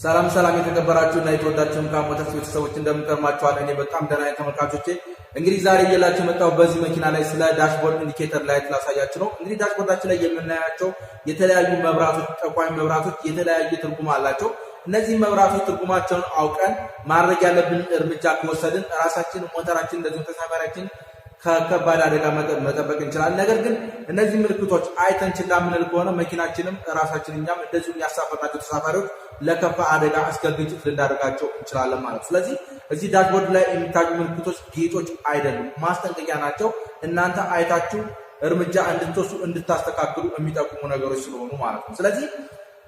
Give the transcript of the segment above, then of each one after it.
ሰላም ሰላም የተከበራችሁ እና የተወዳችሁ ካሞተስ ቤተሰቦች እንደምንቀርማችኋል። እኔ በጣም ደህና ነኝ ተመልካቾቼ። እንግዲህ ዛሬ እየላችሁ መጣው በዚህ መኪና ላይ ስለ ዳሽቦርድ ኢንዲኬተር ላይት ላሳያችሁ ነው። እንግዲህ ዳሽቦርዳችን ላይ የምናያቸው የተለያዩ መብራቶች፣ ጠቋሚ መብራቶች የተለያየ ትርጉም አላቸው። እነዚህ መብራቶች ትርጉማቸውን አውቀን ማድረግ ያለብን እርምጃ ከወሰድን ራሳችን ሞተራችን እንደዚሁም ተሳፋሪያችን ከከባድ አደጋ መጠበቅ እንችላለን። ነገር ግን እነዚህ ምልክቶች አይተን ችላ የምንል ከሆነ መኪናችንም ራሳችን እኛም እንደዚሁም ያሳፈርናቸው ተሳፋሪዎች ለከፋ አደጋ እስከ ግጭት ልናደርጋቸው እንችላለን ማለት ነው። ስለዚህ እዚህ ዳሽቦርድ ላይ የሚታዩ ምልክቶች ጌጦች አይደሉም፣ ማስጠንቀቂያ ናቸው። እናንተ አይታችሁ እርምጃ እንድትወስዱ እንድታስተካክሉ የሚጠቁሙ ነገሮች ስለሆኑ ማለት ነው። ስለዚህ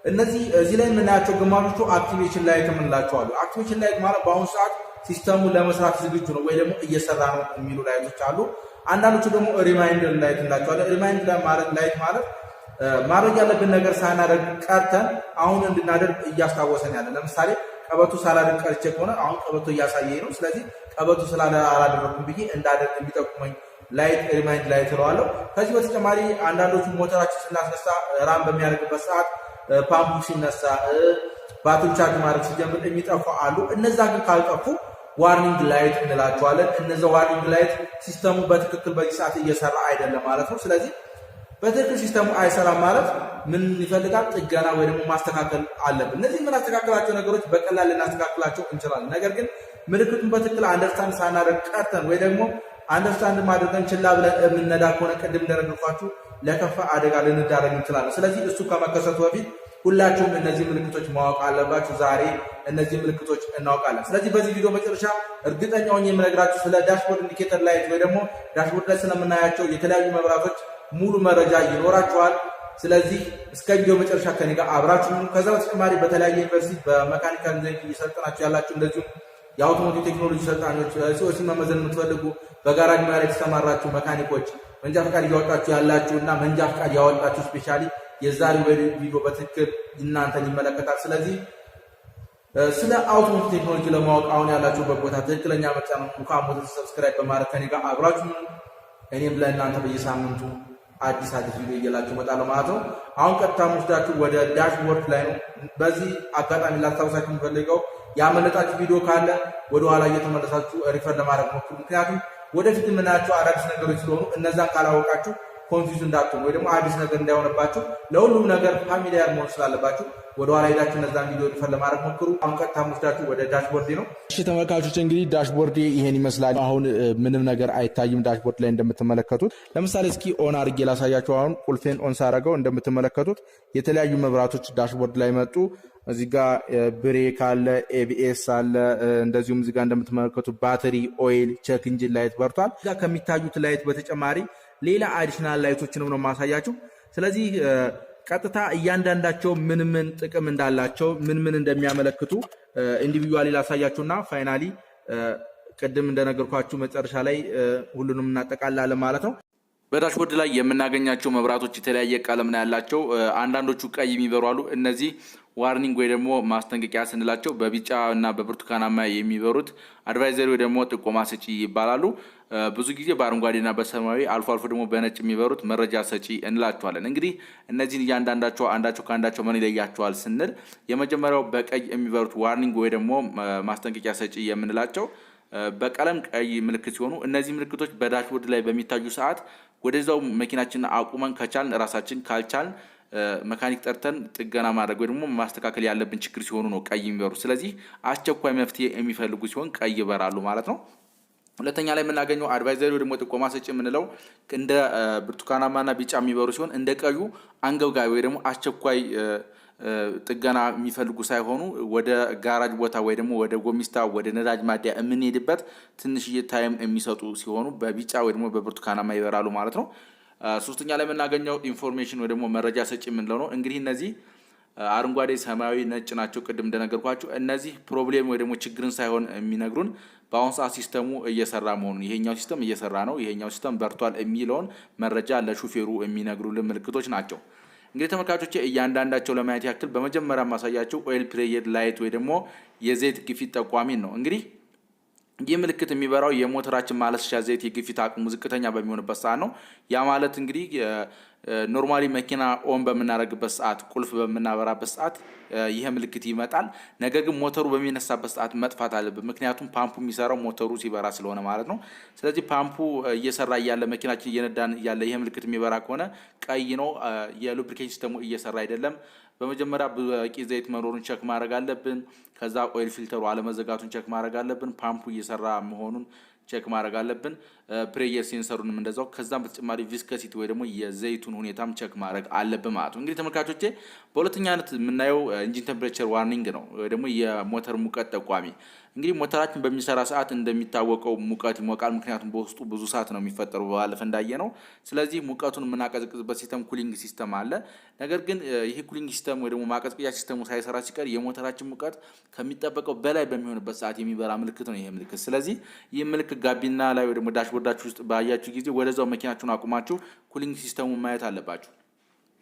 እነዚህ እዚህ ላይ የምናያቸው ግማሾቹ አክቲቬሽን ላይት የምንላቸው አሉ። አክቲቬሽን ላይት ማለት በአሁኑ ሰዓት ሲስተሙ ለመስራት ዝግጁ ነው ወይ ደግሞ እየሰራ ነው የሚሉ ላይቶች አሉ። አንዳንዶቹ ደግሞ ሪማይንደር ላይት እንላቸዋለን። ሪማይንደር ላይት ማለት ማድረግ ያለብን ነገር ሳናደርግ ቀርተን አሁን እንድናደርግ እያስታወሰን ያለ። ለምሳሌ ቀበቶ ሳላደርግ ቀርቼ ከሆነ አሁን ቀበቶ እያሳየኝ ነው። ስለዚህ ቀበቶ አላደረኩም ብዬ እንዳደርግ የሚጠቁመኝ ላይት ሪማይንድ ላይት እለዋለሁ። ከዚህ በተጨማሪ አንዳንዶቹ ሞተራችን ስናስነሳ ራም በሚያደርግበት ሰዓት ፓምፑ ሲነሳ ባትሪ ቻርጅ ማድረግ ሲጀምር የሚጠፉ አሉ። እነዛ ግን ካልጠፉ ዋርኒንግ ላይት እንላቸዋለን። እነዛ ዋርኒንግ ላይት ሲስተሙ በትክክል በዚህ ሰዓት እየሰራ አይደለም ማለት ነው። ስለዚህ በትክክል ሲስተሙ አይሰራም ማለት ምን ይፈልጋል? ጥገና ወይ ደግሞ ማስተካከል አለብን። እነዚህ የምናስተካከላቸው ነገሮች በቀላል ልናስተካክላቸው እንችላለን። ነገር ግን ምልክቱን በትክክል አንደርስታንድ ሳናደርግ ቀርተን ወይ ደግሞ አንደርስታንድ ማድረግን ችላ ብለን የምንነዳ ከሆነ ቅድም እንደነገርኳችሁ ለከፋ አደጋ ልንዳረግ እንችላለን። ስለዚህ እሱ ከመከሰቱ በፊት ሁላችሁም እነዚህ ምልክቶች ማወቅ አለባችሁ። ዛሬ እነዚህ ምልክቶች እናውቃለን። ስለዚህ በዚህ ቪዲዮ መጨረሻ እርግጠኛ ሆኜ የምነግራችሁ ስለ ዳሽቦርድ ኢንዲኬተር ላይት ወይ ደግሞ ዳሽቦርድ ላይ ስለምናያቸው የተለያዩ መብራቶች ሙሉ መረጃ ይኖራችኋል። ስለዚህ እስከ ቪዲዮ መጨረሻ ከኔ ጋር አብራችሁ። ከዛ በተጨማሪ በተለያየ ዩኒቨርሲቲ በመካኒካል ኢንጂነሪንግ እየሰለጠናችሁ ያላችሁ እንደዚሁም የአውቶሞቲቭ ቴክኖሎጂ ሰልጣኞች ሲኦሲ መመዘን የምትፈልጉ በጋራጅ ሙያ ላይ የተሰማራችሁ መካኒኮች መንጃ ፈቃድ እያወጣችሁ ያላችሁና መንጃ ፈቃድ ያወጣችሁ ስፔሻሊ የዛሬው ቪዲዮ በትክክል እናንተን ይመለከታል። ስለዚህ ስለ አውቶሞቲቭ ቴክኖሎጂ ለማወቅ አሁን ያላችሁበት ቦታ ትክክለኛ ምርጫ ነው። ካሞተስ ሰብስክራይብ በማድረግ ከኔ ጋር አብራችሁ እኔም ለእናንተ በየሳምንቱ አዲስ ቪዲዮ እየላችሁ እመጣለሁ ማለት ነው። አሁን ቀጥታ ወስዳችሁ ወደ ዳሽቦርድ ላይ ነው። በዚህ አጋጣሚ ላስታውሳችሁ የምፈልገው ያመለጣችሁ ቪዲዮ ካለ ወደ ኋላ እየተመለሳችሁ ሪፈር ለማድረግ ሞክሩ። ምክንያቱም ወደፊት የምናያቸው አዳዲስ ነገሮች ስለሆኑ እነዛን ካላወቃችሁ ኮንፊውዝ እንዳትሆኑ ወይ ደግሞ አዲስ ነገር እንዳይሆንባችሁ ለሁሉም ነገር ፋሚሊያር መሆን ስላለባችሁ ወደ ኋላ ሄዳችሁ እነዛን ቪዲዮ ሪፈር ለማድረግ ሞክሩ። አሁን ቀጥታ ወስዳችሁ ወደ ዳሽቦርድ ነው። እሺ ተመልካቾች፣ እንግዲህ ዳሽቦርድ ይሄን ይመስላል። አሁን ምንም ነገር አይታይም ዳሽቦርድ ላይ እንደምትመለከቱት። ለምሳሌ እስኪ ኦን አድርጌ ላሳያችሁ። አሁን ቁልፌን ኦን ሳደርገው እንደምትመለከቱት የተለያዩ መብራቶች ዳሽቦርድ ላይ መጡ። እዚህ ጋር ብሬክ አለ፣ ኤቢኤስ አለ። እንደዚሁም እዚህ ጋር እንደምትመለከቱት ባትሪ፣ ኦይል፣ ቼክ ኢንጂን ላይት በርቷል። እዚህ ጋር ከሚታዩት ላይት በተጨማሪ ሌላ አዲሽናል ላይቶችንም ነው ማሳያችሁ። ስለዚህ ቀጥታ እያንዳንዳቸው ምን ምን ጥቅም እንዳላቸው ምን ምን እንደሚያመለክቱ ኢንዲቪጁዋሊ ላሳያችሁና ፋይናሊ ቅድም እንደነገርኳችሁ መጨረሻ ላይ ሁሉንም እናጠቃላለን ማለት ነው። በዳሽቦርድ ላይ የምናገኛቸው መብራቶች የተለያየ ቀለም ነው ያላቸው። አንዳንዶቹ ቀይ የሚበሩ አሉ። እነዚህ ዋርኒንግ ወይ ደግሞ ማስጠንቀቂያ ስንላቸው በቢጫ እና በብርቱካናማ የሚበሩት አድቫይዘሪ ወይ ደግሞ ጥቆማ ሰጪ ይባላሉ። ብዙ ጊዜ በአረንጓዴና በሰማያዊ አልፎ አልፎ ደግሞ በነጭ የሚበሩት መረጃ ሰጪ እንላቸዋለን። እንግዲህ እነዚህን እያንዳንዳቸው አንዳቸው ከአንዳቸው ምን ይለያቸዋል ስንል የመጀመሪያው በቀይ የሚበሩት ዋርኒንግ ወይ ደግሞ ማስጠንቀቂያ ሰጪ የምንላቸው በቀለም ቀይ ምልክት ሲሆኑ እነዚህ ምልክቶች በዳሽቦርድ ላይ በሚታዩ ሰዓት ወደዛው መኪናችንን አቁመን ከቻልን ራሳችን ካልቻልን መካኒክ ጠርተን ጥገና ማድረግ ወይ ደግሞ ማስተካከል ያለብን ችግር ሲሆኑ ነው ቀይ የሚበሩ። ስለዚህ አስቸኳይ መፍትሄ የሚፈልጉ ሲሆን ቀይ ይበራሉ ማለት ነው። ሁለተኛ ላይ የምናገኘው አድቫይዘሪ ወይ ደግሞ ጥቆማ ሰጪ የምንለው እንደ ብርቱካናማና ቢጫ የሚበሩ ሲሆን እንደ ቀዩ አንገብጋቢ ወይ ደግሞ አስቸኳይ ጥገና የሚፈልጉ ሳይሆኑ ወደ ጋራጅ ቦታ ወይ ደግሞ ወደ ጎሚስታ ወደ ነዳጅ ማደያ የምንሄድበት ትንሽዬ ታይም የሚሰጡ ሲሆኑ በቢጫ ወይ ደግሞ በብርቱካናማ ይበራሉ ማለት ነው። ሶስተኛ ላይ የምናገኘው ኢንፎርሜሽን ወይ ደግሞ መረጃ ሰጪ የምንለው ነው። እንግዲህ እነዚህ አረንጓዴ፣ ሰማያዊ፣ ነጭ ናቸው። ቅድም እንደነገርኳችሁ እነዚህ ፕሮብሌም ወይ ደግሞ ችግርን ሳይሆን የሚነግሩን በአሁኑ ሰዓት ሲስተሙ እየሰራ መሆኑን፣ ይሄኛው ሲስተም እየሰራ ነው፣ ይሄኛው ሲስተም በርቷል የሚለውን መረጃ ለሹፌሩ የሚነግሩልን ምልክቶች ናቸው። እንግዲህ ተመልካቾች እያንዳንዳቸው ለማየት ያክል በመጀመሪያ ማሳያቸው ኦይል ፕሬየር ላይት ወይ ደግሞ የዘይት ግፊት ጠቋሚን ነው። እንግዲህ ይህ ምልክት የሚበራው የሞተራችን ማለስሻ ዘይት የግፊት አቅሙ ዝቅተኛ በሚሆንበት ሰዓት ነው። ያ ማለት እንግዲህ ኖርማሊ መኪና ኦን በመናረግበት ሰዓት ቁልፍ በመናበራበት ሰዓት ይሄ ምልክት ይመጣል። ነገር ግን ሞተሩ በሚነሳበት ሰዓት መጥፋት አለበት። ምክንያቱም ፓምፑ የሚሰራው ሞተሩ ሲበራ ስለሆነ ማለት ነው። ስለዚህ ፓምፑ እየሰራ እያለ መኪናችን እየነዳን እያለ ይሄ ምልክት የሚበራ ከሆነ ቀይ ነው፣ የሉብሪኬሽን ሲስተሙ እየሰራ አይደለም። በመጀመሪያ በቂ ዘይት መኖሩን ቸክ ማድረግ አለብን። ከዛ ኦይል ፊልተሩ አለመዘጋቱን ቸክ ማድረግ አለብን። ፓምፑ እየሰራ መሆኑን ቼክ ማድረግ አለብን። ፕሬየር ሴንሰሩንም እንደዛው። ከዛም በተጨማሪ ቪስከሲቲ ወይ ደግሞ የዘይቱን ሁኔታም ቼክ ማድረግ አለብን ማለት ነው። እንግዲህ ተመልካቾቼ በሁለተኛነት የምናየው ኢንጂን ቴምፕሬቸር ዋርኒንግ ነው ወይ ደግሞ የሞተር ሙቀት ጠቋሚ። እንግዲህ ሞተራችን በሚሰራ ሰዓት እንደሚታወቀው ሙቀት ይሞቃል። ምክንያቱም በውስጡ ብዙ ሰዓት ነው የሚፈጠረው ባለፈ እንዳየ ነው። ስለዚህ ሙቀቱን የምናቀዘቅዝበት ሲስተም ኩሊንግ ሲስተም አለ። ነገር ግን ይሄ ኩሊንግ ሲስተም ወይ ደግሞ ማቀዝቀዣ ሲስተሙ ሳይሰራ ሲቀር የሞተራችን ሙቀት ከሚጠበቀው በላይ በሚሆንበት ሰዓት የሚበራ ምልክት ነው ይሄ ምልክት። ስለዚህ ይህ ምልክት ጋቢና ላይ ወይ ደግሞ ዳሽቦርዳችሁ ውስጥ ባያችሁ ጊዜ ወደዛው መኪናችሁን አቁማችሁ ኩሊንግ ሲስተሙን ማየት አለባችሁ።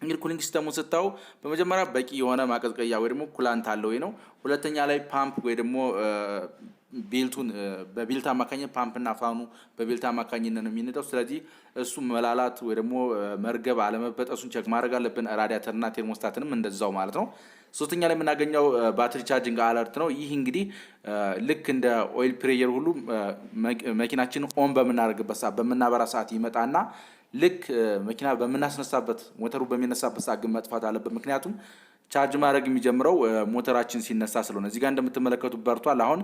እንግዲህ ኩሊንግ ሲስተሙን ስታዩ በመጀመሪያ በቂ የሆነ ማቀዝቀዣ ወይ ደግሞ ኩላንት አለው ወይ ነው። ሁለተኛ ላይ ፓምፕ ወይ ደግሞ ቤልቱን በቤልት አማካኝነት ፓምፕና ፋኑ በቤልት አማካኝነት ነው የሚነዳው። ስለዚህ እሱ መላላት ወይ ደግሞ መርገብ አለመበጠሱን ቸክ ማድረግ አለብን። ራዲያተርና ቴርሞስታትንም እንደዛው ማለት ነው። ሶስተኛ ላይ የምናገኘው ባትሪ ቻርጂንግ አለርት ነው። ይህ እንግዲህ ልክ እንደ ኦይል ፕሬየር ሁሉ መኪናችን ኦን በምናደርግበት ሰዓት በምናበራ ሰዓት ይመጣና ልክ መኪና በምናስነሳበት ሞተሩ በሚነሳበት ሰዓት ግን መጥፋት አለበት። ምክንያቱም ቻርጅ ማድረግ የሚጀምረው ሞተራችን ሲነሳ ስለሆነ እዚህ ጋር እንደምትመለከቱት በርቷል። አሁን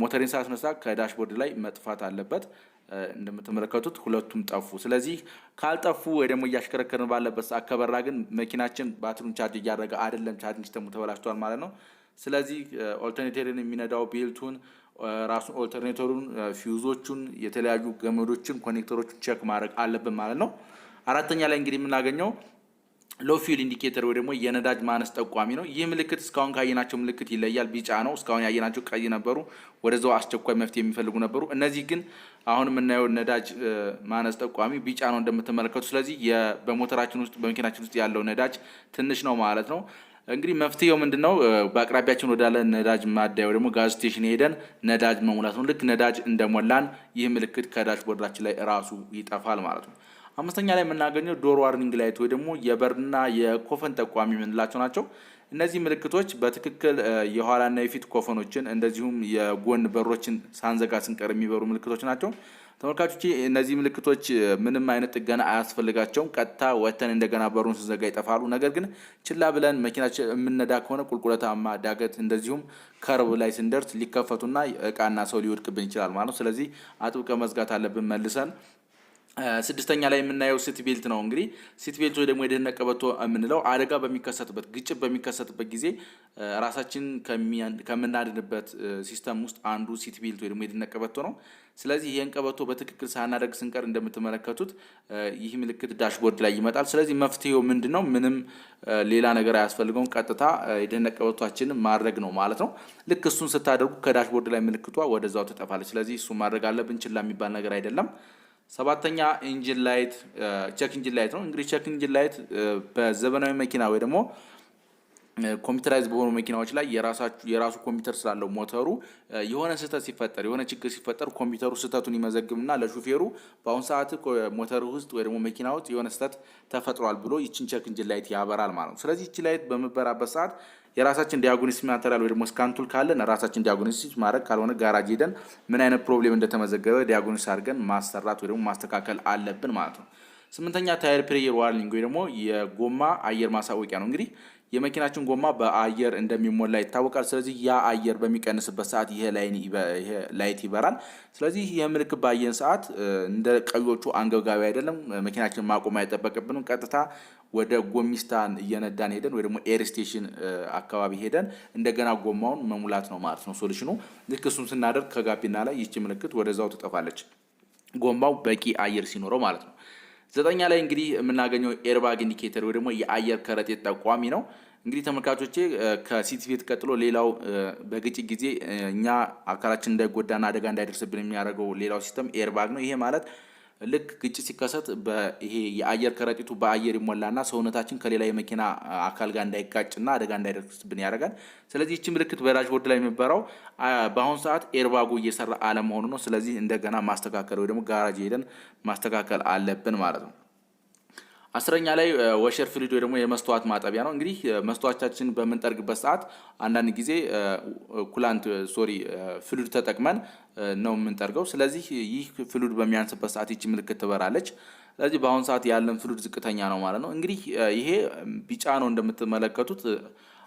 ሞተሬን ሳስነሳ ከዳሽቦርድ ላይ መጥፋት አለበት። እንደምትመለከቱት ሁለቱም ጠፉ። ስለዚህ ካልጠፉ ወይ ደግሞ እያሽከረከርን ባለበት ሰዓት ከበራ ግን መኪናችን ባትሪውን ቻርጅ እያደረገ አይደለም፣ ቻርጅ ሲስተሙ ተበላሽቷል ማለት ነው። ስለዚህ ኦልተርኔተርን የሚነዳው ቤልቱን ራሱን ኦልተርኔተሩን፣ ፊውዞቹን፣ የተለያዩ ገመዶችን፣ ኮኔክተሮችን ቼክ ማድረግ አለብን ማለት ነው። አራተኛ ላይ እንግዲህ የምናገኘው ሎ ፊውል ኢንዲኬተር ወይ ደግሞ የነዳጅ ማነስ ጠቋሚ ነው። ይህ ምልክት እስካሁን ካየናቸው ምልክት ይለያል። ቢጫ ነው። እስካሁን ያየናቸው ቀይ ነበሩ፣ ወደዛው አስቸኳይ መፍትሄ የሚፈልጉ ነበሩ። እነዚህ ግን አሁን የምናየው ነዳጅ ማነስ ጠቋሚ ቢጫ ነው እንደምትመለከቱ። ስለዚህ በሞተራችን ውስጥ በመኪናችን ውስጥ ያለው ነዳጅ ትንሽ ነው ማለት ነው። እንግዲህ መፍትሄው ምንድነው? በአቅራቢያችን ወዳለ ነዳጅ ማደያ ወይ ደግሞ ጋዝ ስቴሽን ሄደን ነዳጅ መሙላት ነው። ልክ ነዳጅ እንደሞላን ይህ ምልክት ከዳሽቦርዳችን ላይ ራሱ ይጠፋል ማለት ነው። አምስተኛ ላይ የምናገኘው ዶር ዋርኒንግ ላይት ወይ ደግሞ የበርና የኮፈን ጠቋሚ የምንላቸው ናቸው። እነዚህ ምልክቶች በትክክል የኋላና የፊት ኮፈኖችን እንደዚሁም የጎን በሮችን ሳንዘጋ ስንቀር የሚበሩ ምልክቶች ናቸው። ተመልካቾች እነዚህ ምልክቶች ምንም አይነት ጥገና አያስፈልጋቸውም። ቀጥታ ወተን እንደገና በሩን ስንዘጋ ይጠፋሉ። ነገር ግን ችላ ብለን መኪናችን የምንነዳ ከሆነ ቁልቁለታማ ዳገት እንደዚሁም ከርብ ላይ ስንደርስ ሊከፈቱና እቃና ሰው ሊወድቅብን ይችላል ማለት ነው። ስለዚህ አጥብቀን መዝጋት አለብን መልሰን። ስድስተኛ ላይ የምናየው ሲት ቤልት ነው። እንግዲህ ሲት ቤልት ወይ ደግሞ የደህንነት ቀበቶ የምንለው አደጋ በሚከሰትበት ግጭት በሚከሰትበት ጊዜ ራሳችን ከምናድንበት ሲስተም ውስጥ አንዱ ሲት ቤልት ወይ ደግሞ የደህንነት ቀበቶ ነው። ስለዚህ ይህን ቀበቶ በትክክል ሳናደርግ ስንቀር እንደምትመለከቱት ይህ ምልክት ዳሽቦርድ ላይ ይመጣል። ስለዚህ መፍትሄው ምንድን ነው? ምንም ሌላ ነገር አያስፈልገውም። ቀጥታ የደህንነት ቀበቷችንን ማድረግ ነው ማለት ነው። ልክ እሱን ስታደርጉ ከዳሽቦርድ ላይ ምልክቷ ወደዛው ትጠፋለች። ስለዚህ እሱን ማድረግ አለብን። ችላ የሚባል ነገር አይደለም። ሰባተኛ ኢንጂን ላይት ቼክ ኢንጂን ላይት ነው። እንግዲህ ቼክ ኢንጂን ላይት በዘመናዊ መኪና ወይ ደግሞ ኮምፒውተራይዝ በሆኑ መኪናዎች ላይ የራሱ ኮምፒውተር ስላለው ሞተሩ የሆነ ስህተት ሲፈጠር የሆነ ችግር ሲፈጠር ኮምፒውተሩ ስህተቱን ይመዘግብና ለሹፌሩ በአሁን ሰዓት ሞተር ውስጥ ወይ ደግሞ መኪና ውስጥ የሆነ ስህተት ተፈጥሯል ብሎ ይችን ቼክ ኢንጂን ላይት ያበራል ማለት ነው። ስለዚህ ይቺ ላይት በምበራበት ሰዓት የራሳችን ዲያግኖሲስ ማቴሪያል ወይ ደግሞ ስካንቱል ካለን ራሳችን ዲያግኖሲስ ማድረግ ካልሆነ ጋራጅ ሄደን ምን አይነት ፕሮብሌም እንደተመዘገበ ዲያግኖሲስ አድርገን ማሰራት ወይ ደግሞ ማስተካከል አለብን ማለት ነው። ስምንተኛ ታየር ፕሬየር ዋርኒንግ ወይ ደግሞ የጎማ አየር ማሳወቂያ ነው። እንግዲህ የመኪናችን ጎማ በአየር እንደሚሞላ ይታወቃል። ስለዚህ ያ አየር በሚቀንስበት ሰዓት ይሄ ላይት ይበራል። ስለዚህ ይህ ምልክት ባየን ሰዓት እንደ ቀዮቹ አንገብጋቢ አይደለም። መኪናችን ማቆም አይጠበቅብንም። ቀጥታ ወደ ጎሚስታን እየነዳን ሄደን ወይ ደግሞ ኤር ስቴሽን አካባቢ ሄደን እንደገና ጎማውን መሙላት ነው ማለት ነው ሶሉሽኑ። ልክ እሱን ስናደርግ ከጋቢና ላይ ይቺ ምልክት ወደዛው ትጠፋለች፣ ጎማው በቂ አየር ሲኖረው ማለት ነው። ዘጠኛ ላይ እንግዲህ የምናገኘው ኤርባግ ኢንዲኬተር ወይ ደግሞ የአየር ከረጢት ጠቋሚ ነው። እንግዲህ ተመልካቾቼ ከሲት ቤት ቀጥሎ ሌላው በግጭት ጊዜ እኛ አካላችን እንዳይጎዳና አደጋ እንዳይደርስብን የሚያደርገው ሌላው ሲስተም ኤርባግ ነው። ይሄ ማለት ልክ ግጭት ሲከሰት ይሄ የአየር ከረጢቱ በአየር ይሞላና ሰውነታችን ከሌላ የመኪና አካል ጋር እንዳይጋጭና አደጋ እንዳይደርስብን ያደርጋል። ስለዚህ ይህች ምልክት በዳሽቦርድ ላይ የሚበራው በአሁኑ ሰዓት ኤርባጉ እየሰራ አለመሆኑ ነው። ስለዚህ እንደገና ማስተካከል ወይ ደግሞ ጋራጅ ሄደን ማስተካከል አለብን ማለት ነው። አስረኛ ላይ ወሸር ፍሉድ ወይ ደግሞ የመስተዋት ማጠቢያ ነው። እንግዲህ መስተዋቻችን በምንጠርግበት ሰዓት አንዳንድ ጊዜ ኩላንት ፍሉድ ተጠቅመን ነው የምንጠርገው። ስለዚህ ይህ ፍሉድ በሚያንስበት ሰዓት ይቺ ምልክት ትበራለች። ስለዚህ በአሁን ሰዓት ያለን ፍሉድ ዝቅተኛ ነው ማለት ነው። እንግዲህ ይሄ ቢጫ ነው እንደምትመለከቱት።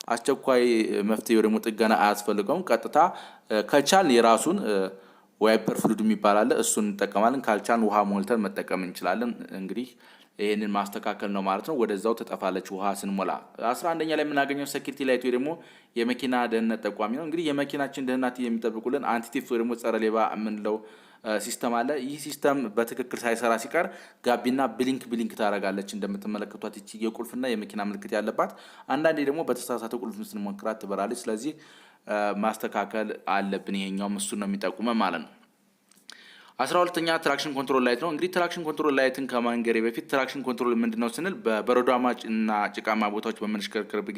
አስቸኳይ መፍትሄ ወይ ደግሞ ጥገና አያስፈልገውም። ቀጥታ ከቻል የራሱን ዋይፐር ፍሉድ የሚባል አለ፣ እሱን እንጠቀማለን። ካልቻልን ውሃ ሞልተን መጠቀም እንችላለን። እንግዲህ ይሄንን ማስተካከል ነው ማለት ነው። ወደዛው ተጠፋለች ውሃ ስንሞላ። 11ኛ ላይ የምናገኘው ሴኩሪቲ ላይት ወይ ደግሞ የመኪና ደህንነት ጠቋሚ ነው። እንግዲህ የመኪናችን ደህንነት የሚጠብቁልን አንቲቲፍ ወይ ደግሞ ጸረ ሌባ የምንለው ሲስተም አለ። ይህ ሲስተም በትክክል ሳይሰራ ሲቀር ጋቢና ብሊንክ ታደርጋለች። እንደምትመለከቷት ይቺ የቁልፍና የመኪና ምልክት ያለባት፣ አንዳንዴ ደግሞ በተሳሳተ ቁልፍ ስንሞክራት ትበራለች። ስለዚህ ማስተካከል አለብን። ይሄኛውም እሱን ነው የሚጠቁመው ማለት ነው። 12ኛ ትራክሽን ኮንትሮል ላይት ነው። እንግዲህ ትራክሽን ኮንትሮል ላይትን ከማንገሬ በፊት ትራክሽን ኮንትሮል ምንድነው ስንል በበረዷማ እና ጭቃማ ቦታዎች በምናሽከርክርበት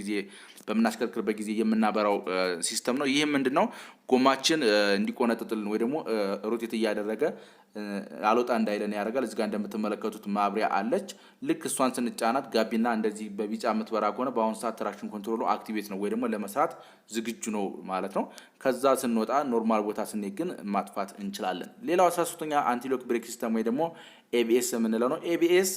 ጊዜ የምናበራው ሲስተም ነው። ይህ ምንድነው ጎማችን እንዲቆነጥጥልን ወይ ደግሞ ሮቴት እያደረገ አልወጣ እንዳይለን ያደርጋል። እዚህ ጋር እንደምትመለከቱት ማብሪያ አለች። ልክ እሷን ስንጫናት ጋቢና እንደዚህ በቢጫ የምትበራ ከሆነ በአሁኑ ሰዓት ትራክሽን ኮንትሮሉ አክቲቬት ነው ወይ ደግሞ ለመስራት ዝግጁ ነው ማለት ነው። ከዛ ስንወጣ ኖርማል ቦታ ስንሄድ ግን ማጥፋት እንችላለን። ሌላው 13ኛ አንቲሎክ ብሬክ ሲስተም ወይ ደግሞ ኤቢኤስ የምንለው ነው። ኤቢኤስ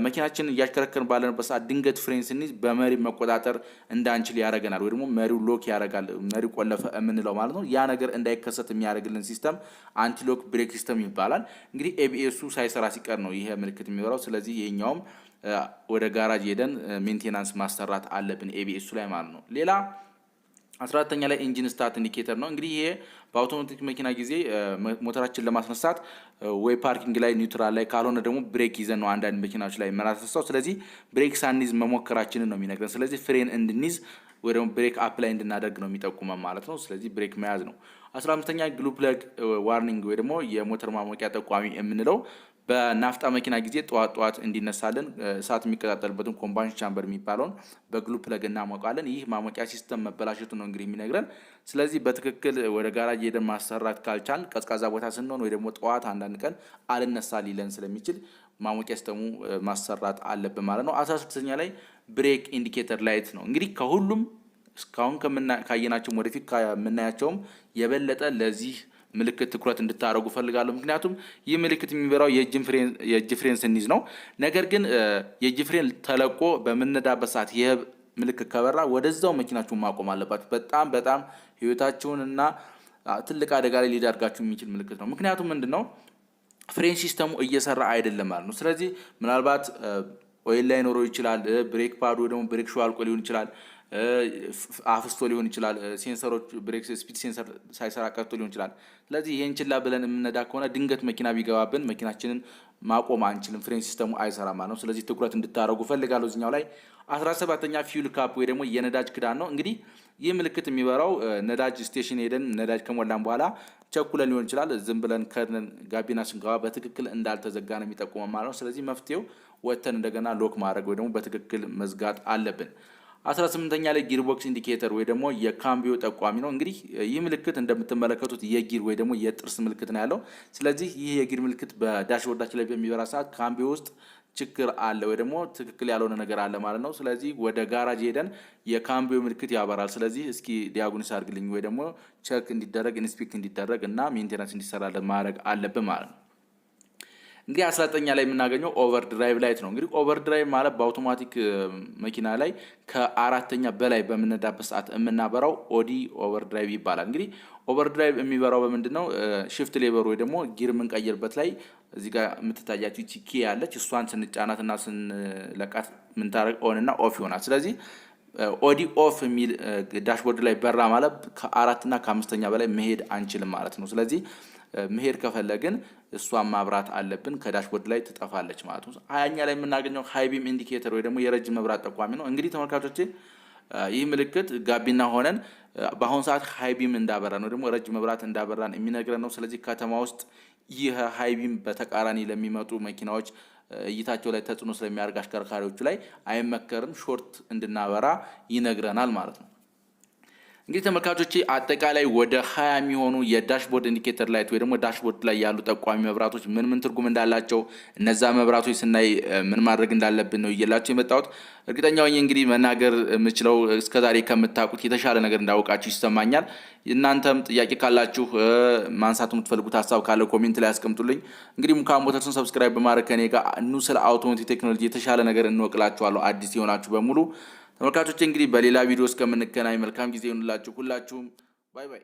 መኪናችን እያሽከረከርን ባለንበት ሰዓት ድንገት ፍሬን ስንይዝ በመሪ መቆጣጠር እንዳንችል ያደርገናል፣ ወይ ደግሞ መሪው ሎክ ያደርጋል፣ መሪ ቆለፈ የምንለው ማለት ነው። ያ ነገር እንዳይከሰት የሚያደርግልን ሲስተም አንቲሎክ ብሬክ ሲስተም ይባላል። እንግዲህ ኤቢኤሱ ሳይሰራ ሲቀር ነው ይሄ ምልክት የሚበራው። ስለዚህ ይሄኛውም ወደ ጋራጅ ሄደን ሜንቴናንስ ማሰራት አለብን ኤቢኤሱ ላይ ማለት ነው። ሌላ 14ኛ ላይ ኢንጂን ስታርት ኢንዲኬተር ነው። እንግዲህ ይሄ በአውቶማቲክ መኪና ጊዜ ሞተራችን ለማስነሳት ወይ ፓርኪንግ ላይ ኒውትራል ላይ ካልሆነ ደግሞ ብሬክ ይዘን ነው አንዳንድ መኪናዎች ላይ የምናስነሳው። ስለዚህ ብሬክ ሳንይዝ መሞከራችንን ነው የሚነግረን። ስለዚህ ፍሬን እንድንይዝ ወይ ደግሞ ብሬክ አፕ ላይ እንድናደርግ ነው የሚጠቁመን ማለት ነው። ስለዚህ ብሬክ መያዝ ነው። 15ኛ ግሉ ፕለግ ዋርኒንግ ወይ ደግሞ የሞተር ማሞቂያ ጠቋሚ የምንለው በናፍጣ መኪና ጊዜ ጠዋት እንዲነሳልን እሳት የሚቀጣጠልበትን ኮምባሽን ቻምበር የሚባለውን በግሉ ፕለግ እናሞቃለን። ይህ ማሞቂያ ሲስተም መበላሸቱ ነው እንግዲህ የሚነግረን። ስለዚህ በትክክል ወደ ጋራጅ ሄደን ማሰራት ካልቻል ቀዝቃዛ ቦታ ስንሆን ወይ ደግሞ ጠዋት አንዳንድ ቀን አልነሳ ሊለን ስለሚችል ማሞቂያ ሲስተሙ ማሰራት አለብን ማለት ነው። 16ኛ ላይ ብሬክ ኢንዲኬተር ላይት ነው። እንግዲህ ከሁሉም እስካሁን ካየናቸውም ወደፊት ከምናያቸውም የበለጠ ለዚህ ምልክት ትኩረት እንድታደርጉ ፈልጋለሁ። ምክንያቱም ይህ ምልክት የሚበራው የእጅ ፍሬን ስንይዝ ነው። ነገር ግን የእጅ ፍሬን ተለቆ በምንነዳበት ሰዓት ይህ ምልክት ከበራ ወደዛው መኪናችሁን ማቆም አለባችሁ። በጣም ህይወታችሁን እና ትልቅ አደጋ ላይ ሊዳርጋችሁ የሚችል ምልክት ነው። ምክንያቱም ምንድነው ፍሬን ሲስተሙ እየሰራ አይደለም ማለት ነው። ስለዚህ ምናልባት ኦይል ላይ ኖሮ ይችላል፣ ብሬክ ፓዱ ደግሞ ብሬክ ሹ አልቆ ሊሆን ይችላል፣ አፍስቶ ሊሆን ይችላል፣ ሴንሰሮች ብሬክ ስፒድ ሴንሰር ሳይሰራ ቀርቶ ሊሆን ይችላል። ስለዚህ ይሄን ችላ ብለን የምንነዳ ከሆነ ድንገት መኪና ቢገባብን መኪናችንን ማቆም አንችልም፣ ፍሬን ሲስተሙ አይሰራም ማለት ነው። ስለዚህ ትኩረት እንድታደርጉ ፈልጋለሁ። እዚህኛው ላይ 17ኛ ፊውል ካፕ ወይ ደግሞ የነዳጅ ክዳን ነው። እንግዲህ ይህ ምልክት የሚበራው ነዳጅ ስቴሽን ሄደን ነዳጅ ከሞላን በኋላ ቸኩለን ሊሆን ይችላል፣ ዝም ብለን ጋቢና ስንገባ በትክክል እንዳልተዘጋ ነው የሚጠቁመው ማለት ነው። ስለዚህ መፍትሄው ወጥተን እንደገና ሎክ ማድረግ ወይ ደግሞ በትክክል መዝጋት አለብን። 18ኛ ላይ ጊርቦክስ ኢንዲኬተር ወይ ደግሞ የካምቢዮ ጠቋሚ ነው። እንግዲህ ይህ ምልክት እንደምትመለከቱት የጊር ወይ ደግሞ የጥርስ ምልክት ነው ያለው። ስለዚህ ይህ የጊር ምልክት በዳሽቦርዳችን ላይ በሚበራ ሰዓት ካምቢዮ ውስጥ ችግር አለ ወይ ደግሞ ትክክል ያልሆነ ነገር አለ ማለት ነው። ስለዚህ ወደ ጋራጅ ሄደን የካምቢዮ ምልክት ያበራል። ስለዚህ እስኪ ዲያግኖስ አድርግልኝ ወይ ደግሞ ቼክ እንዲደረግ ኢንስፔክት እንዲደረግ እና ሜንቴናንስ እንዲሰራለን ማድረግ አለብን ማለት ነው። እንግዲህ 19ኛ ላይ የምናገኘው ኦቨር ድራይቭ ላይት ነው። እንግዲህ ኦቨር ድራይቭ ማለት በአውቶማቲክ መኪና ላይ ከአራተኛ በላይ በምንነዳበት ሰዓት የምናበራው ኦዲ ኦቨር ድራይቭ ይባላል። እንግዲህ ኦቨር ድራይቭ የሚበራው በምንድነው ሽፍት ሌቨር ወይ ደግሞ ጊር የምንቀይርበት ላይ እዚህ ጋር የምትታያችሁ እቺ ኪ ያለች እሷን ስንጫናትና ስንለቃት ምንታረግ ኦን እና ኦፍ ይሆናል። ስለዚህ ኦዲ ኦፍ የሚል ዳሽቦርድ ላይ በራ ማለት ከአራትና ከአምስተኛ በላይ መሄድ አንችልም ማለት ነው። ስለዚህ መሄድ ከፈለግን እሷን ማብራት አለብን፣ ከዳሽቦርድ ላይ ትጠፋለች ማለት ነው። 20ኛ ላይ የምናገኘው ሃይቢም ኢንዲኬተር ወይ ደግሞ የረጅም መብራት ጠቋሚ ነው። እንግዲህ ተመልካቾቼ ይህ ምልክት ጋቢና ሆነን በአሁኑ ሰዓት ሃይቢም እንዳበራን ወይ ደግሞ ረጅም መብራት እንዳበራን የሚነግረን ነው። ስለዚህ ከተማ ውስጥ ይህ ሃይቢም በተቃራኒ ለሚመጡ መኪናዎች እይታቸው ላይ ተጽዕኖ ስለሚያደርግ አሽከርካሪዎቹ ላይ አይመከርም፣ ሾርት እንድናበራ ይነግረናል ማለት ነው። እንግዲህ ተመልካቾቼ አጠቃላይ ወደ 20 የሚሆኑ የዳሽቦርድ ኢንዲኬተር ላይት ወይ ደግሞ ዳሽቦርድ ላይ ያሉ ጠቋሚ መብራቶች ምን ትርጉም እንዳላቸው እነዛ መብራቶች ስናይ ምን ማድረግ እንዳለብን ነው እየላችሁ የመጣሁት። እርግጠኛ ሆኜ እንግዲህ መናገር የምችለው እስከዛሬ ከምታውቁት የተሻለ ነገር እንዳውቃችሁ ይሰማኛል። እናንተም ጥያቄ ካላችሁ ማንሳት የምትፈልጉት ሀሳብ ካለ ኮሜንት ላይ አስቀምጡልኝ። እንግዲህ ሙካም ሞተርስን ሰብስክራይብ በማድረግ ከኔ ጋር ስለ አውቶሞቲቭ ቴክኖሎጂ የተሻለ ነገር እንወቅላችኋለሁ። አዲስ የሆናችሁ በሙሉ ተመልካቾቼ እንግዲህ በሌላ ቪዲዮ እስከምንገናኝ መልካም ጊዜ ይሁንላችሁ። ሁላችሁም ባይ ባይ።